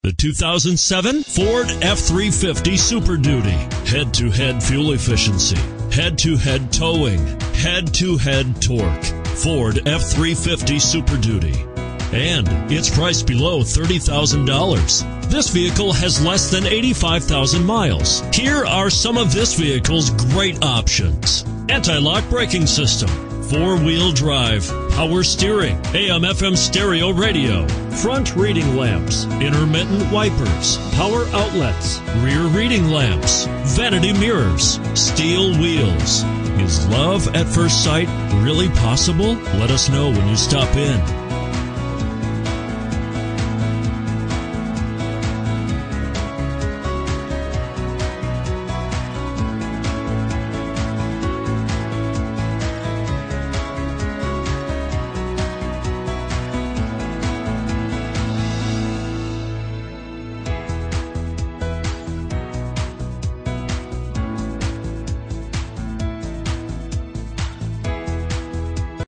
The 2007 Ford F-350 Super Duty. Head-to-head fuel efficiency, head-to-head towing, head-to-head torque. Ford F-350 Super Duty. And it's priced below $30,000. This vehicle has less than 85,000 miles. Here are some of this vehicle's great options: anti-lock braking system, four-wheel drive, power steering, AM/FM stereo radio, front reading lamps, intermittent wipers, power outlets, rear reading lamps, vanity mirrors, steel wheels. Is love at first sight really possible? Let us know when you stop in.